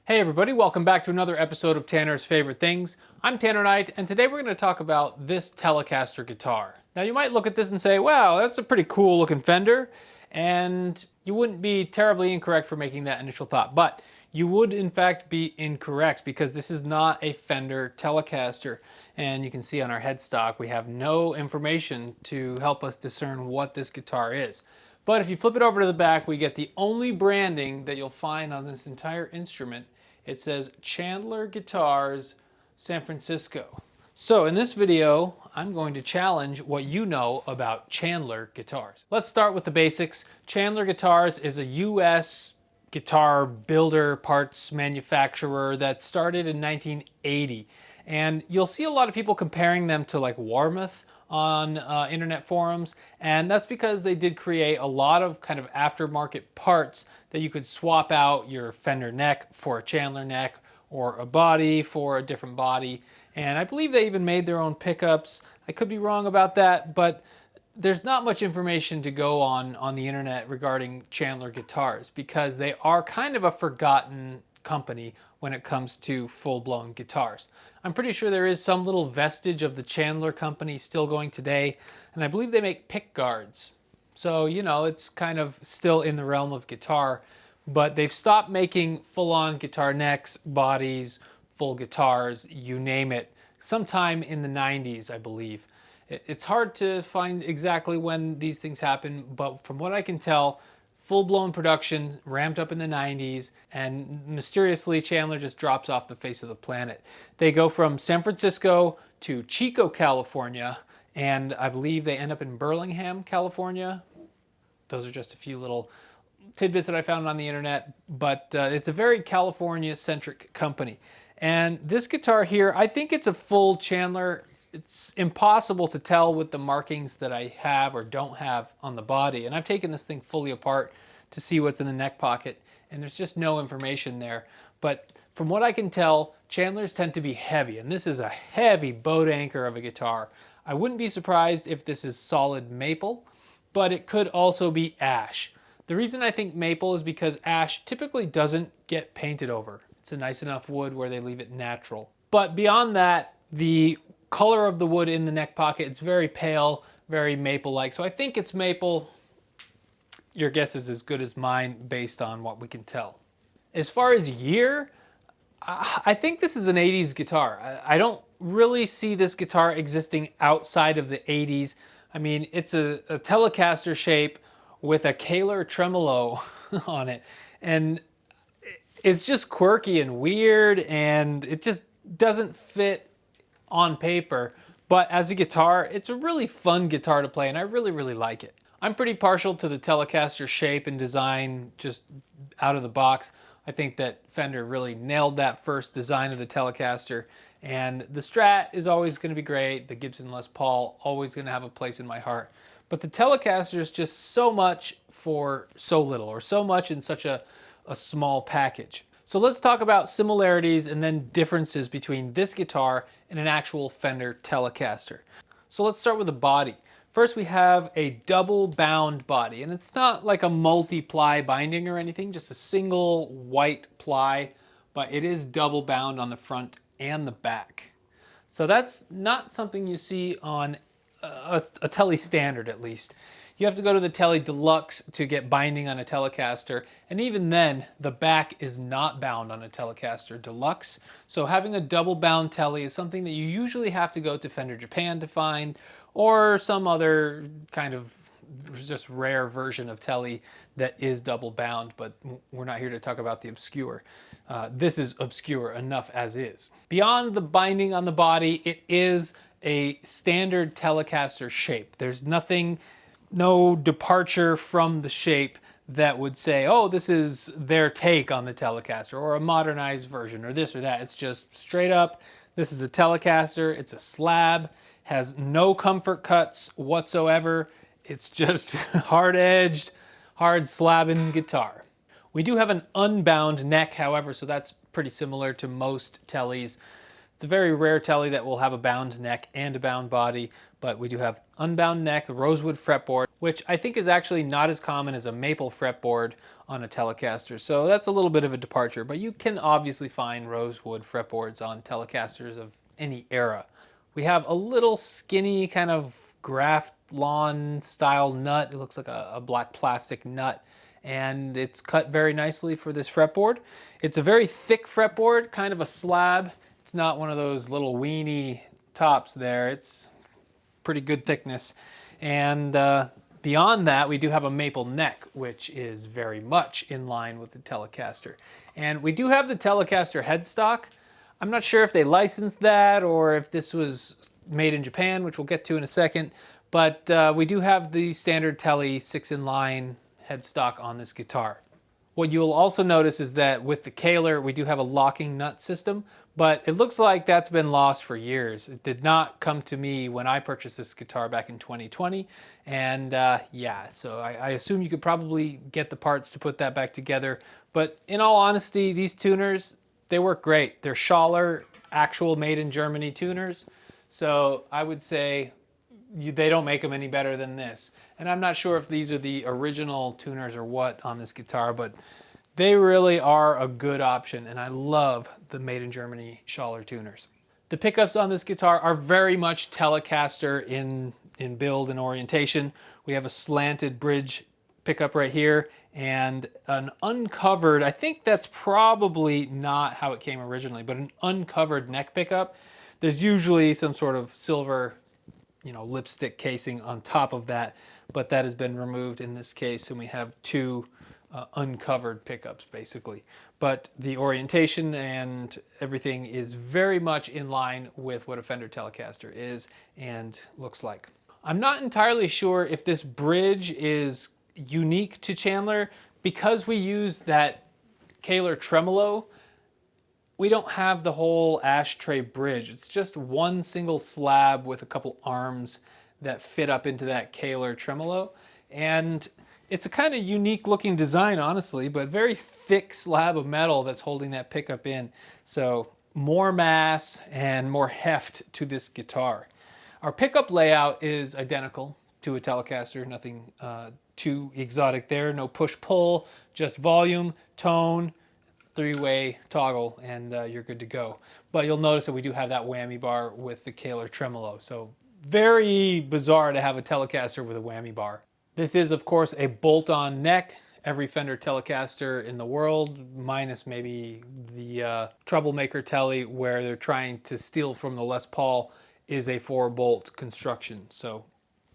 Hey everybody, welcome back to another episode of Tanner's Favorite Things. I'm Tanner Knight, and today we're going to talk about this Telecaster guitar. Now you might look at this and say, wow, that's a pretty cool looking Fender, and you wouldn't be terribly incorrect for making that initial thought, but you would in fact be incorrect because this is not a Fender Telecaster, and you can see on our headstock we have no information to help us discern what this guitar is. But if you flip it over to the back, we get the only branding that you'll find on this entire instrument. It says Chandler Guitars, San Francisco. So in this video, I'm going to challenge what you know about Chandler Guitars. Let's start with the basics. Chandler Guitars is a US guitar builder, parts manufacturer that started in 1980. And you'll see a lot of people comparing them to like Warmoth on internet forums, and that's because they did create a lot of kind of aftermarket parts that you could swap out your Fender neck for a Chandler neck or a body for a different body. And I believe they even made their own pickups. I could be wrong about that, but there's not much information to go on the internet regarding Chandler guitars because they are kind of a forgotten company when it comes to full-blown guitars. I'm pretty sure there is some little vestige of the Chandler company still going today, and I believe they make pick guards. So, you know, it's kind of still in the realm of guitar, but they've stopped making full-on guitar necks, bodies, full guitars, you name it, sometime in the 90s, I believe. It's hard to find exactly when these things happen, but from what I can tell, full-blown production ramped up in the 90s, and mysteriously Chandler just drops off the face of the planet. They go from San Francisco to Chico, California, and I believe they end up in Burlingame, California. Those are just a few little tidbits that I found on the internet, but it's a very California-centric company. And this guitar here, I think it's a full Chandler. It's impossible to tell with the markings that I have or don't have on the body. And I've taken this thing fully apart to see what's in the neck pocket, and there's just no information there. But from what I can tell, Chandlers tend to be heavy, and this is a heavy boat anchor of a guitar. I wouldn't be surprised if this is solid maple, but it could also be ash. The reason I think maple is because ash typically doesn't get painted over. It's a nice enough wood where they leave it natural. But beyond that, the color of the wood in the neck pocket, it's very pale, very maple-like. So I think it's maple. Your guess is as good as mine based on what we can tell. As far as year, I think this is an 80s guitar. I don't really see this guitar existing outside of the 80s. I mean, it's a Telecaster shape with a Kahler tremolo on it. And it's just quirky and weird, and it just doesn't fit on paper, but as a guitar, it's a really fun guitar to play, and I really like it. I'm pretty partial to the Telecaster shape and design just out of the box. I think that Fender really nailed that first design of the Telecaster, and the Strat is always going to be great. The Gibson Les Paul, always going to have a place in my heart. But the Telecaster is just so much for so little, or so much in such a small package. So let's talk about similarities and then differences between this guitar and an actual Fender Telecaster. So let's start with the body. First, we have a double bound body, and it's not like a multi-ply binding or anything, just a single white ply, but it is double bound on the front and the back. So that's not something you see on a Tele Standard, at least. You have to go to the Tele Deluxe to get binding on a Telecaster, and even then, the back is not bound on a Telecaster Deluxe. So having a double bound Tele is something that you usually have to go to Fender Japan to find, or some other kind of just rare version of Tele that is double bound, but we're not here to talk about the obscure. This is obscure enough as is. Beyond the binding on the body, it is a standard Telecaster shape. There's no departure from the shape that would say, oh, this is their take on the Telecaster, or a modernized version, or this or that. It's just straight up, this is a Telecaster, it's a slab, has no comfort cuts whatsoever. It's just hard-edged, hard-slabbing guitar. We do have an unbound neck, however, so that's pretty similar to most Teles. It's a very rare telly that will have a bound neck and a bound body, but we do have unbound neck, rosewood fretboard, which I think is actually not as common as a maple fretboard on a Telecaster. So that's a little bit of a departure, but you can obviously find rosewood fretboards on Telecasters of any era. We have a little skinny kind of graft lawn style nut. It looks like a black plastic nut, and it's cut very nicely for this fretboard. It's a very thick fretboard, kind of a slab. It's not one of those little weenie tops there. It's pretty good thickness. And beyond that, we do have a maple neck, which is very much in line with the Telecaster. And we do have the Telecaster headstock. I'm not sure if they licensed that or if this was made in Japan, which we'll get to in a second. But we do have the standard Tele 6-in-line headstock on this guitar. What you'll also notice is that with the Cailer, we do have a locking nut system, but it looks like that's been lost for years. It did not come to me when I purchased this guitar back in 2020. And yeah, so I assume you could probably get the parts to put that back together. But in all honesty, these tuners, they work great. They're Schaller, actual made in Germany tuners. So I would say they don't make them any better than this. And I'm not sure if these are the original tuners or what on this guitar, but they really are a good option. And I love the made in Germany Schaller tuners. The pickups on this guitar are very much Telecaster in build and orientation. We have a slanted bridge pickup right here and an uncovered, I think that's probably not how it came originally, but an uncovered neck pickup. There's usually some sort of silver, lipstick casing on top of that, but that has been removed in this case, and we have two uncovered pickups basically. But the orientation and everything is very much in line with what a Fender Telecaster is and looks like. I'm not entirely sure if this bridge is unique to Chandler. Because we use that Cailer tremolo, we don't have the whole ashtray bridge. It's just one single slab with a couple arms that fit up into that Cailer tremolo. And it's a kind of unique looking design, honestly, but very thick slab of metal that's holding that pickup in. So more mass and more heft to this guitar. Our pickup layout is identical to a Telecaster, nothing too exotic there. No push-pull, just volume, tone, three-way toggle, and you're good to go. But you'll notice that we do have that whammy bar with the Cailer tremolo. So very bizarre to have a Telecaster with a whammy bar. This is, of course, a bolt-on neck. Every Fender Telecaster in the world, minus maybe the Troublemaker Tele, where they're trying to steal from the Les Paul, is a 4-bolt construction. So,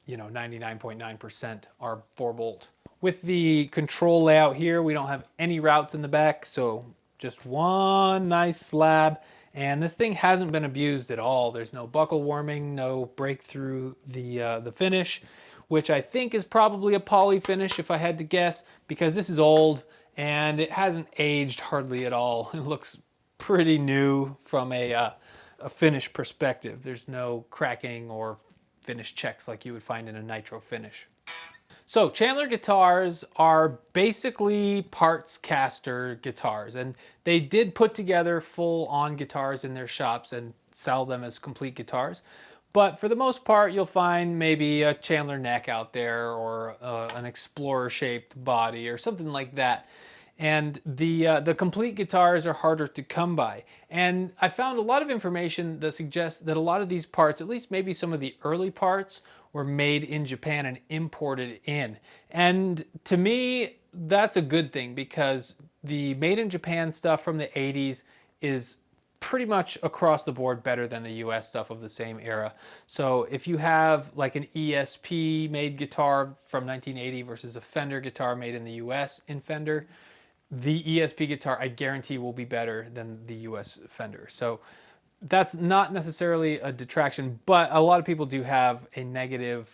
99.9% are 4-bolt. With the control layout here, we don't have any routes in the back, so just one nice slab. And this thing hasn't been abused at all. There's no buckle warming, no break through the finish, which I think is probably a poly finish if I had to guess, because this is old and it hasn't aged hardly at all. It looks pretty new from a finish perspective. There's no cracking or finish checks like you would find in a nitro finish. So Chandler guitars are basically parts caster guitars, and they did put together full-on guitars in their shops and sell them as complete guitars. But for the most part, you'll find maybe a Chandler neck out there or an Explorer-shaped body or something like that. And the complete guitars are harder to come by. And I found a lot of information that suggests that a lot of these parts, at least maybe some of the early parts, were made in Japan and imported in. And to me, that's a good thing, because the made in Japan stuff from the 80s is pretty much across the board better than the US stuff of the same era. So if you have like an ESP made guitar from 1980 versus a Fender guitar made in the US in Fender, the ESP guitar, I guarantee, will be better than the US Fender. So that's not necessarily a detraction, but a lot of people do have a negative,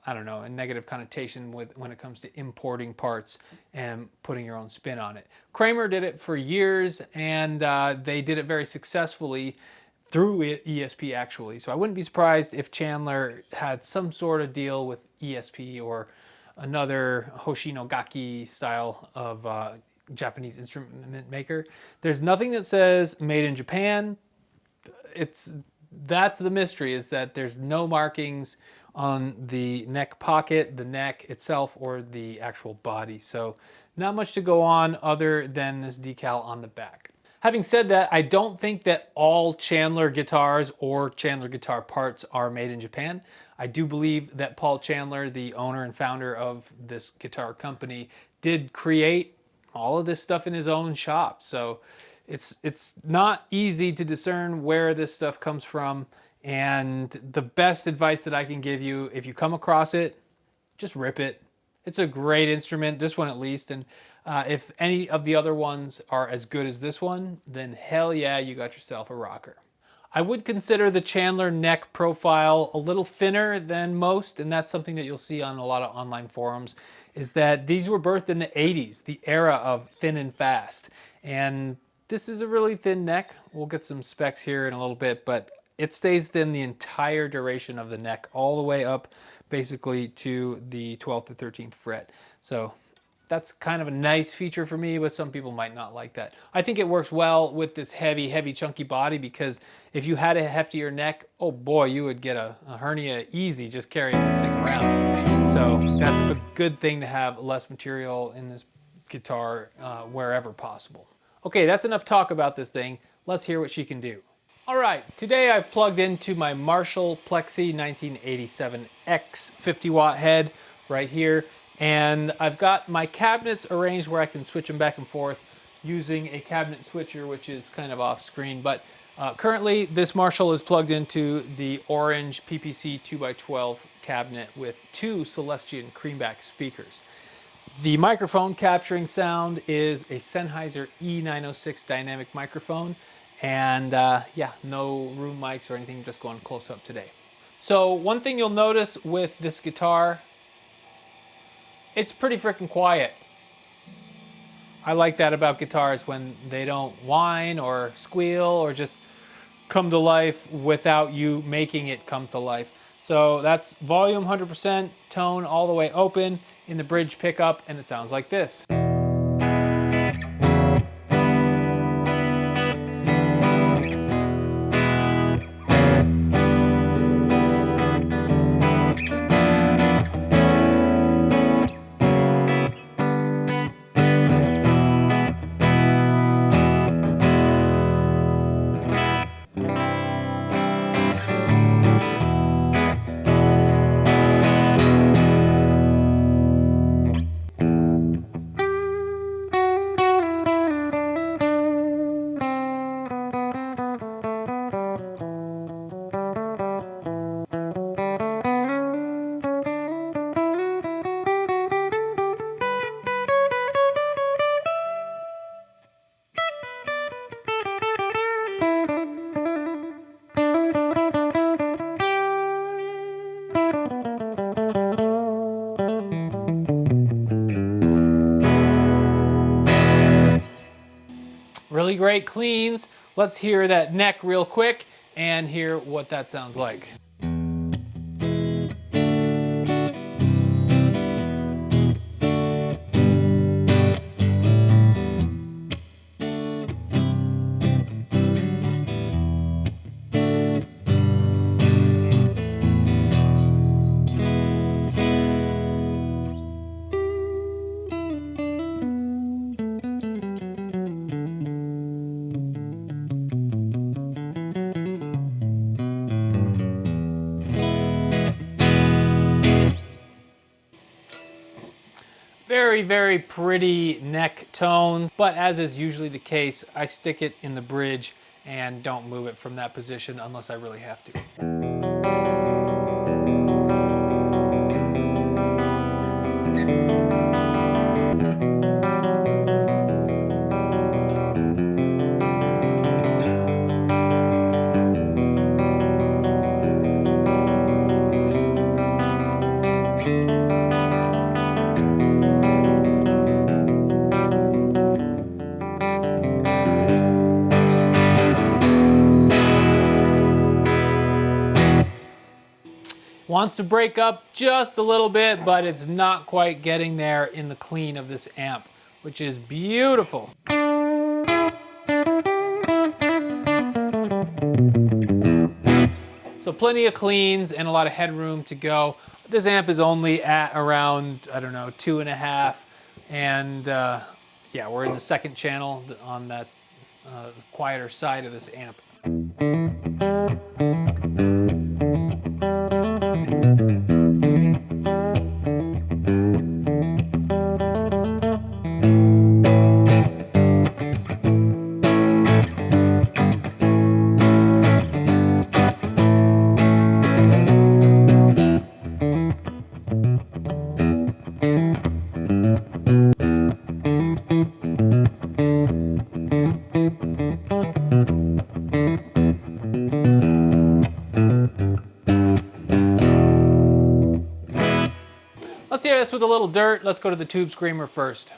a negative connotation when it comes to importing parts and putting your own spin on it. Kramer did it for years, and they did it very successfully through ESP, actually. So I wouldn't be surprised if Chandler had some sort of deal with ESP or another Hoshinogaki style of Japanese instrument maker. There's nothing that says made in Japan. that's the mystery, is that there's no markings on the neck pocket, the neck itself, or the actual body. So not much to go on other than this decal on the back. Having said that, I don't think that all Chandler guitars or Chandler guitar parts are made in Japan. I do believe that Paul Chandler, the owner and founder of this guitar company, did create all of this stuff in his own shop. So it's not easy to discern where this stuff comes from. And the best advice that I can give you, if you come across it, just rip it. It's a great instrument, this one at least. And if any of the other ones are as good as this one, then hell yeah, you got yourself a rocker. I would consider the Chandler neck profile a little thinner than most, and that's something that you'll see on a lot of online forums, is that these were birthed in the 80s, the era of thin and fast. And this is a really thin neck. We'll get some specs here in a little bit, but it stays thin the entire duration of the neck, all the way up basically to the 12th to 13th fret. So that's kind of a nice feature for me, but some people might not like that. I think it works well with this heavy, chunky body, because if you had a heftier neck, oh boy, you would get a hernia easy just carrying this thing around. So that's a good thing to have less material in this guitar wherever possible. Okay, that's enough talk about this thing. Let's hear what she can do. All right, today I've plugged into my Marshall Plexi 1987X 50 watt head right here. And I've got my cabinets arranged where I can switch them back and forth using a cabinet switcher, which is kind of off screen. But currently this Marshall is plugged into the orange PPC 2x12 cabinet with two Celestion Creamback speakers. The microphone capturing sound is a Sennheiser E906 dynamic microphone. And yeah, no room mics or anything, just going close up today. So one thing you'll notice with this guitar, it's pretty freaking quiet. I like that about guitars, when they don't whine or squeal or just come to life without you making it come to life. So that's volume 100%, tone all the way open in the bridge pickup, and it sounds like this. Really great cleans. Let's hear that neck real quick and hear what that sounds like. Very pretty neck tone, but as is usually the case, I stick it in the bridge and don't move it from that position unless I really have to. Wants to break up just a little bit, but it's not quite getting there in the clean of this amp, which is beautiful. So plenty of cleans and a lot of headroom to go. This amp is only at around, I don't know, 2.5. And yeah, we're in the second channel on that quieter side of this amp. Let's hear this with a little dirt. Let's go to the Tube Screamer first.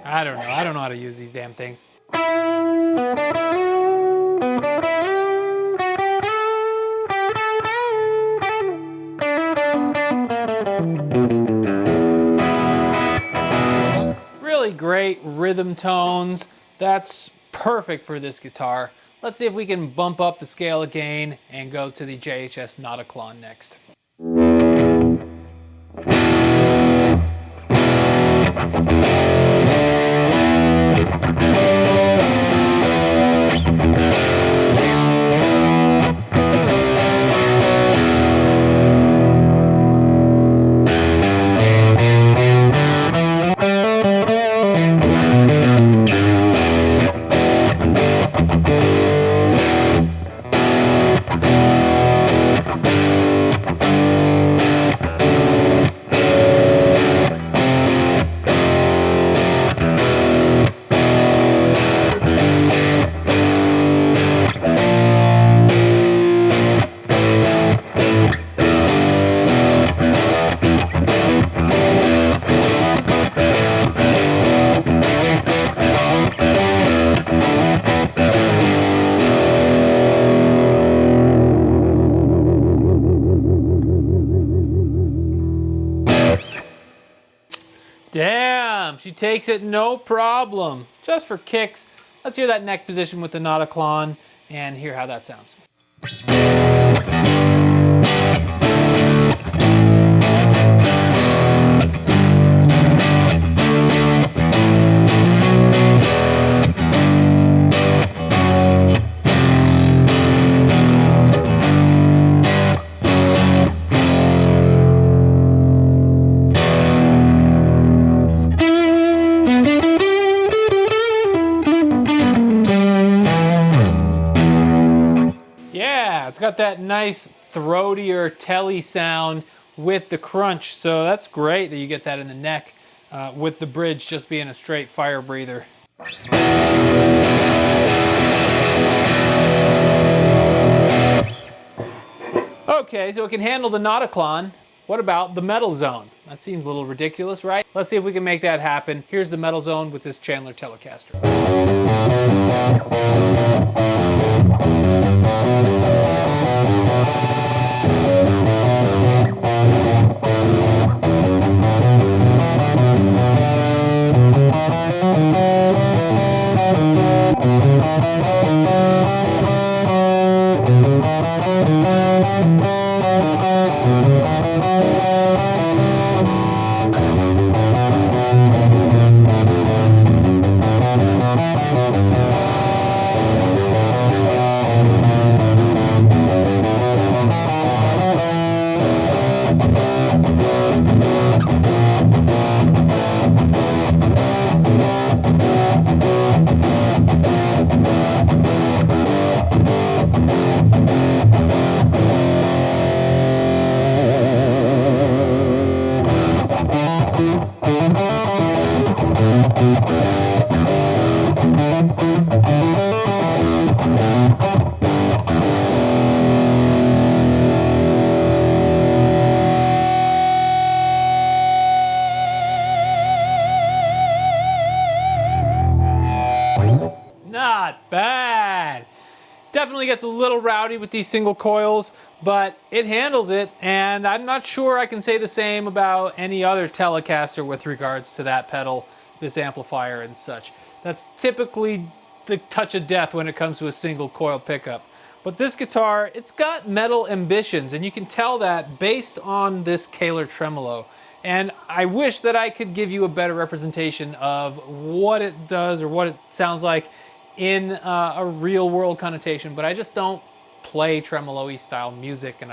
I don't know how to use these damn things. Really great rhythm tones. That's perfect for this guitar. Let's see if we can bump up the scale of gain and go to the JHS Nauticlon next. Damn, she takes it no problem. Just for kicks, let's hear that neck position with the Nauticlon and hear how that sounds. Yeah, it's got that nice throatier telly sound with the crunch, so that's great that you get that in the neck with the bridge just being a straight fire breather. Okay, so it can handle the Nauticlon. What about the metal zone? That seems a little ridiculous, right? Let's see if we can make that happen. Here's the metal zone with this Chandler Telecaster. not bad. Definitely gets a little rowdy with these single coils, but it handles it, and I'm not sure I can say the same about any other Telecaster with regards to that pedal, this amplifier and such. That's typically the touch of death when it comes to a single coil pickup. But this guitar, it's got metal ambitions, and you can tell that based on this Cayler tremolo. And I wish that I could give you a better representation of what it does or what it sounds like in a real world connotation, but I just don't play tremolo-y style music, and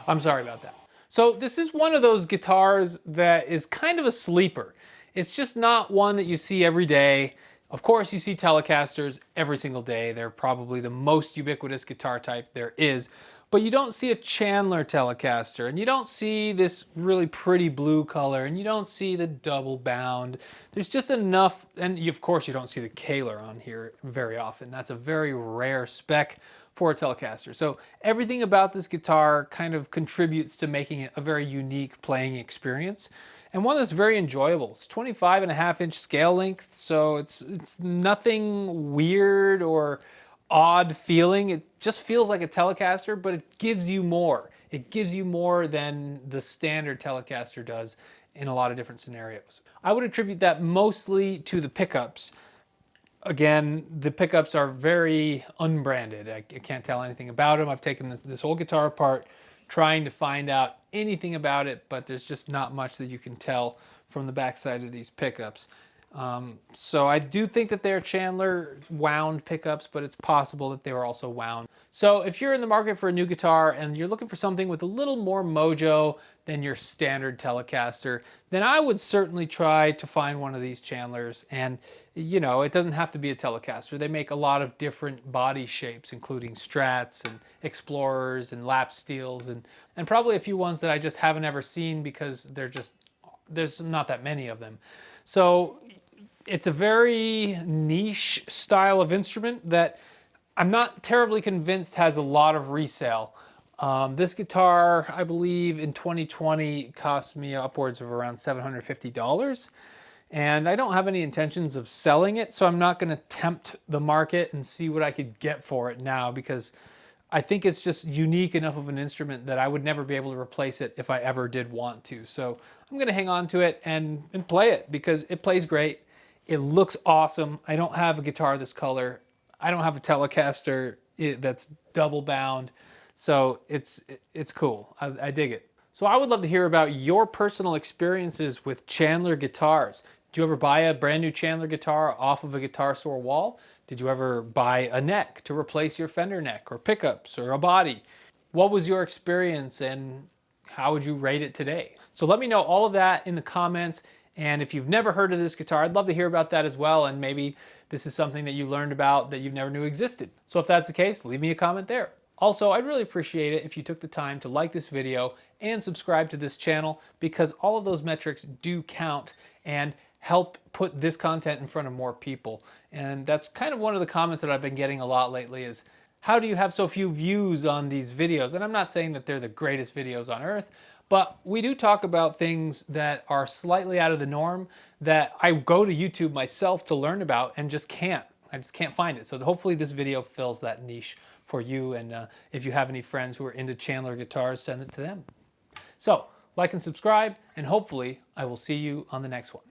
I'm sorry about that. So this is one of those guitars that is kind of a sleeper. It's just not one that you see every day. Of course, you see Telecasters every single day. They're probably the most ubiquitous guitar type there is, but you don't see a Chandler Telecaster, and you don't see this really pretty blue color, and you don't see the double bound. There's just enough, and of course you don't see the Cayler on here very often. That's a very rare spec for a Telecaster. So everything about this guitar kind of contributes to making it a very unique playing experience, and one that's very enjoyable. It's 25.5-inch scale length, so it's nothing weird or odd feeling. It just feels like a Telecaster, but it gives you more. It gives you more than the standard Telecaster does in a lot of different scenarios. I would attribute that mostly to the pickups. Again, the pickups are very unbranded. I can't tell anything about them. I've taken this whole guitar apart trying to find out anything about it, but there's just not much that you can tell from the backside of these pickups. So I do think that they're Chandler wound pickups, but it's possible that they were also wound. So if you're in the market for a new guitar and you're looking for something with a little more mojo than your standard Telecaster, then I would certainly try to find one of these Chandlers. And you know, it doesn't have to be a Telecaster. They make a lot of different body shapes, including Strats and Explorers and lap steels, and probably a few ones that I just haven't ever seen because there's not that many of them. So it's a very niche style of instrument that I'm not terribly convinced has a lot of resale. This guitar, I believe in 2020, cost me upwards of around $750. And I don't have any intentions of selling it, so I'm not going to tempt the market and see what I could get for it now, because I think it's just unique enough of an instrument that I would never be able to replace it if I ever did want to. So I'm going to hang on to it and play it because it plays great. It looks awesome. I don't have a guitar this color. I don't have a Telecaster that's double bound. So it's cool. I dig it. So I would love to hear about your personal experiences with Chandler guitars. Did you ever buy a brand new Chandler guitar off of a guitar store wall? Did you ever buy a neck to replace your Fender neck, or pickups, or a body? What was your experience and how would you rate it today? So let me know all of that in the comments. And if you've never heard of this guitar, I'd love to hear about that as well. And maybe this is something that you learned about that you never knew existed. So if that's the case, leave me a comment there. Also, I'd really appreciate it if you took the time to like this video and subscribe to this channel, because all of those metrics do count and help put this content in front of more people. And that's kind of one of the comments that I've been getting a lot lately is, how do you have so few views on these videos? And I'm not saying that they're the greatest videos on earth, but we do talk about things that are slightly out of the norm that I go to YouTube myself to learn about and just can't. I just can't find it. So hopefully this video fills that niche for you. And if you have any friends who are into Chandler guitars, send it to them. So like and subscribe, and hopefully I will see you on the next one.